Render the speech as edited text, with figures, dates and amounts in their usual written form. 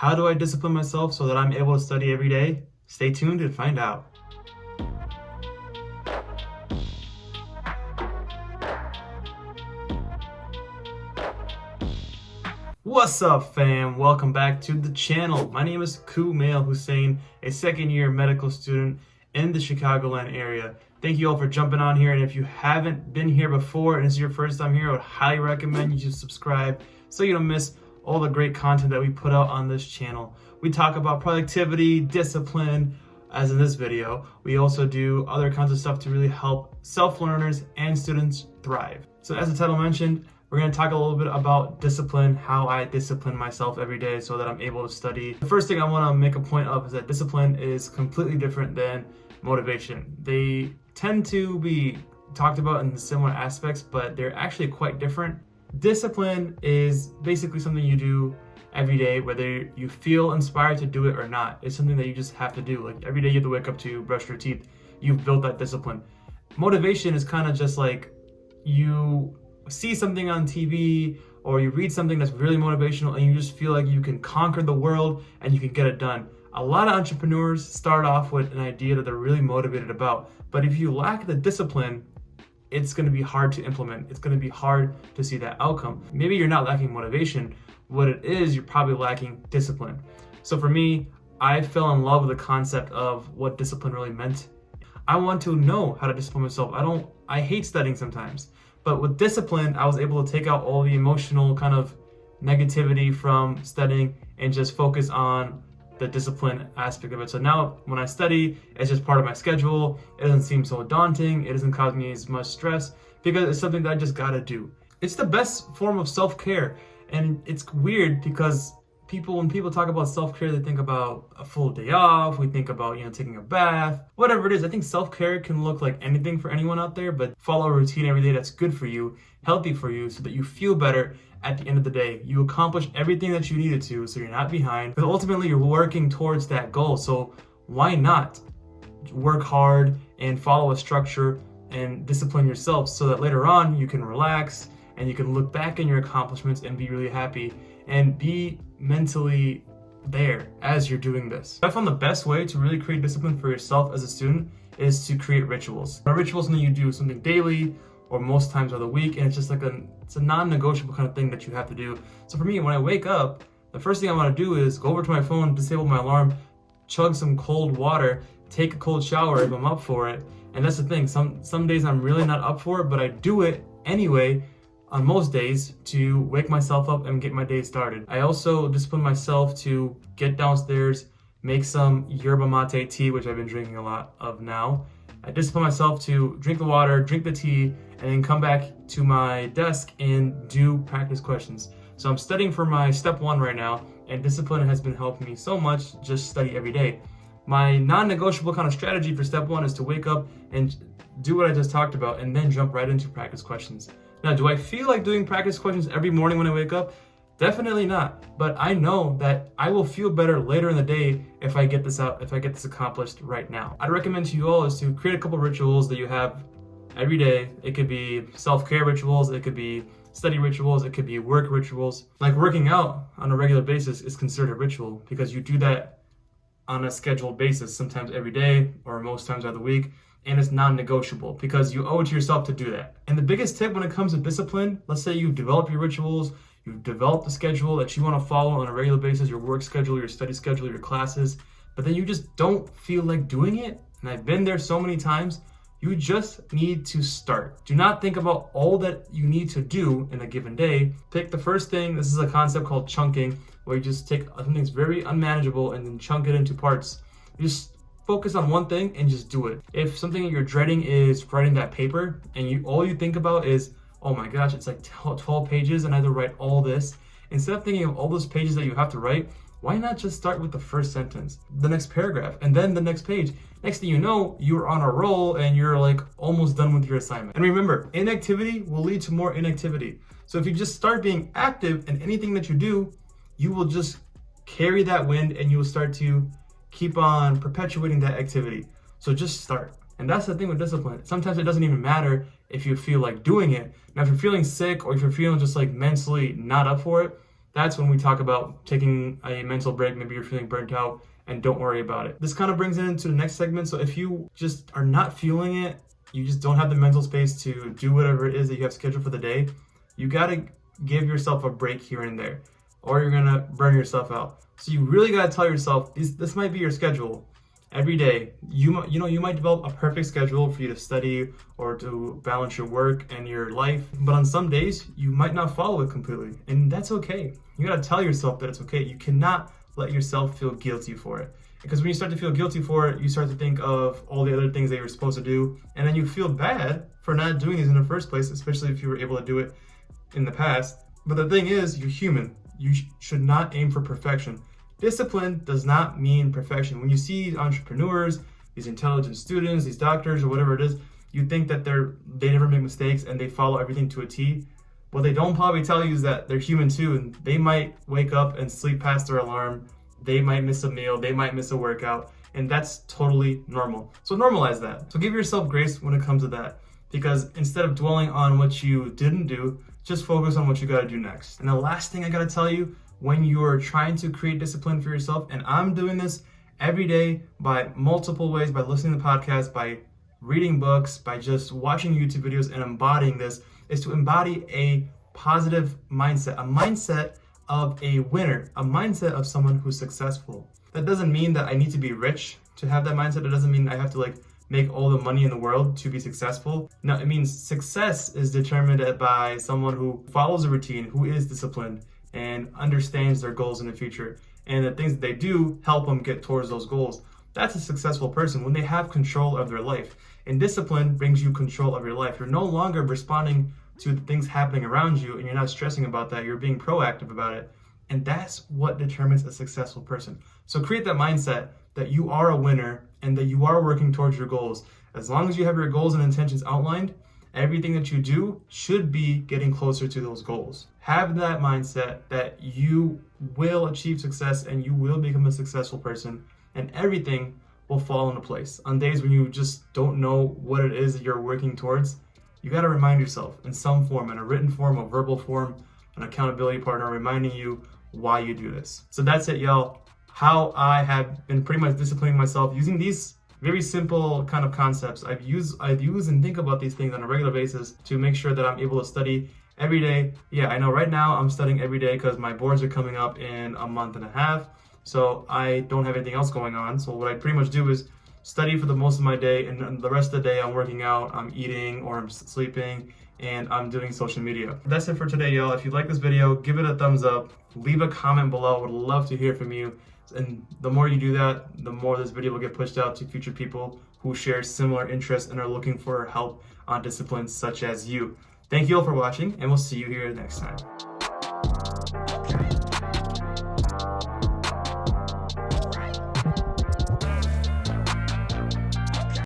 How do I discipline myself so that I'm able to study every day? Stay tuned to find out. What's up, fam? Welcome back to the channel. My name is Kumail Hussein, a second-year medical student in the Chicagoland area. Thank you all for jumping on here, and if you haven't been here before and this is your first time here, I would highly recommend you to subscribe so you don't miss all the great content that we put out on this channel. We talk about productivity, discipline, as in this video. We also do other kinds of stuff to really help self-learners and students thrive. So as the title mentioned, we're going to talk a little bit about discipline, how I discipline myself every day so that I'm able to study. The first thing I want to make a point of is that discipline is completely different than motivation. They tend to be talked about in similar aspects, but they're actually quite different. Discipline is basically something you do every day, whether you feel inspired to do it or not. It's something that you just have to do. Like every day you have to wake up to brush your teeth. You've built that discipline. Motivation is kind of just like you see something on TV or you read something that's really motivational and you just feel like you can conquer the world and you can get it done. A lot of entrepreneurs start off with an idea that they're really motivated about, but if you lack the discipline, it's going to be hard to implement. It's going to be hard to see that outcome. Maybe you're not lacking motivation. What it is, you're probably lacking discipline. So for me, I fell in love with the concept of what discipline really meant. I want to know how to discipline myself. I hate studying sometimes. But with discipline, I was able to take out all the emotional kind of negativity from studying and just focus on the discipline aspect of it. So now when I study, it's just part of my schedule. It doesn't seem so daunting. It doesn't cause me as much stress because it's something that I just gotta do. It's the best form of self-care. And it's weird because when people talk about self-care, they think about a full day off. We think about, taking a bath, whatever it is. I think self-care can look like anything for anyone out there, but follow a routine every day that's good for you, healthy for you, so that you feel better at the end of the day. You accomplish everything that you needed to, so you're not behind, because ultimately you're working towards that goal. So why not work hard and follow a structure and discipline yourself so that later on you can relax and you can look back on your accomplishments and be really happy and be mentally there as you're doing this. I found the best way to really create discipline for yourself as a student is to create rituals. A ritual is something you do something daily or most times of the week, and it's just like it's a non-negotiable kind of thing that you have to do. So for me, when I wake up, the first thing I want to do is go over to my phone, disable my alarm, chug some cold water, take a cold shower if I'm up for it. And that's the thing, some days I'm really not up for it, but I do it anyway on most days to wake myself up and get my day started. I also discipline myself to get downstairs, make some yerba mate tea, which I've been drinking a lot of now. I discipline myself to drink the water, drink the tea, and then come back to my desk and do practice questions. So I'm studying for my step 1 right now, and discipline has been helping me so much, just study every day. My non-negotiable kind of strategy for step 1 is to wake up and do what I just talked about and then jump right into practice questions. Now, do I feel like doing practice questions every morning when I wake up? Definitely not. But I know that I will feel better later in the day if I get this out, if I get this accomplished right now. I'd recommend to you all is to create a couple rituals that you have every day. It could be self-care rituals, it could be study rituals, it could be work rituals. Like working out on a regular basis is considered a ritual because you do that on a scheduled basis, sometimes every day or most times of the week. And it's non-negotiable because you owe it to yourself to do that. And the biggest tip when it comes to discipline, let's say you develop your rituals, you've developed the schedule that you want to follow on a regular basis, your work schedule, your study schedule, your classes, but then you just don't feel like doing it. And I've been there so many times. You just need to start. Do not think about all that you need to do in a given day. Pick the first thing. This is a concept called chunking, where you just take something that's very unmanageable and then chunk it into parts. You just focus on one thing and just do it. If something that you're dreading is writing that paper and all you think about is, oh my gosh, it's like 12 pages and I have to write all this. Instead of thinking of all those pages that you have to write, why not just start with the first sentence, the next paragraph, and then the next page? Next thing you know, you're on a roll and you're like almost done with your assignment. And remember, inactivity will lead to more inactivity. So if you just start being active in anything that you do, you will just carry that wind and you will start to keep on perpetuating that activity. So just start. And that's the thing with discipline. Sometimes it doesn't even matter if you feel like doing it. Now, if you're feeling sick or if you're feeling just like mentally not up for it, that's when we talk about taking a mental break. Maybe you're feeling burnt out, and don't worry about it. This kind of brings it into the next segment. So if you just are not feeling it, you just don't have the mental space to do whatever it is that you have scheduled for the day, you gotta give yourself a break here and there, or you're gonna burn yourself out. So you really gotta tell yourself, this might be your schedule. Every day, you might develop a perfect schedule for you to study or to balance your work and your life, but on some days, you might not follow it completely, and that's okay. You gotta tell yourself that it's okay. You cannot let yourself feel guilty for it. Because when you start to feel guilty for it, you start to think of all the other things that you were supposed to do, and then you feel bad for not doing these in the first place, especially if you were able to do it in the past. But the thing is, you're human. You should not aim for perfection. Discipline does not mean perfection. When you see entrepreneurs, these intelligent students, these doctors, or whatever it is, you think that they never make mistakes and they follow everything to a T. What they don't probably tell you is that they're human too, and they might wake up and sleep past their alarm. They might miss a meal, they might miss a workout, and that's totally normal. So normalize that. So give yourself grace when it comes to that, because instead of dwelling on what you didn't do, just focus on what you gotta do next. And the last thing I gotta tell you, when you're trying to create discipline for yourself, and I'm doing this every day by multiple ways, by listening to podcasts, by reading books, by just watching YouTube videos and embodying this, is to embody a positive mindset, a mindset of a winner, a mindset of someone who's successful. That doesn't mean that I need to be rich to have that mindset. It doesn't mean I have to make all the money in the world to be successful. No, it means success is determined by someone who follows a routine, who is disciplined, and understands their goals in the future, and the things that they do help them get towards those goals. That's a successful person when they have control of their life. And discipline brings you control of your life. You're no longer responding to the things happening around you, and you're not stressing about that. You're being proactive about it. And that's what determines a successful person. So create that mindset that you are a winner and that you are working towards your goals. As long as you have your goals and intentions outlined, everything that you do should be getting closer to those goals. Have that mindset that you will achieve success and you will become a successful person, and everything will fall into place. On days when you just don't know what it is that you're working towards, you got to remind yourself in some form, in a written form, a verbal form, an accountability partner reminding you why you do this. So that's it, y'all. How I have been pretty much disciplining myself using these very simple kind of concepts. I've used and think about these things on a regular basis to make sure that I'm able to study every day. Yeah, I know right now I'm studying every day because my boards are coming up in a month and a half. So I don't have anything else going on. So what I pretty much do is study for the most of my day, and the rest of the day I'm working out, I'm eating, or I'm sleeping, and I'm doing social media. That's it for today, y'all. If you like this video, give it a thumbs up, leave a comment below. Would love to hear from you. And the more you do that, the more this video will get pushed out to future people who share similar interests and are looking for help on disciplines such as you. Thank you all for watching, and we'll see you here next time.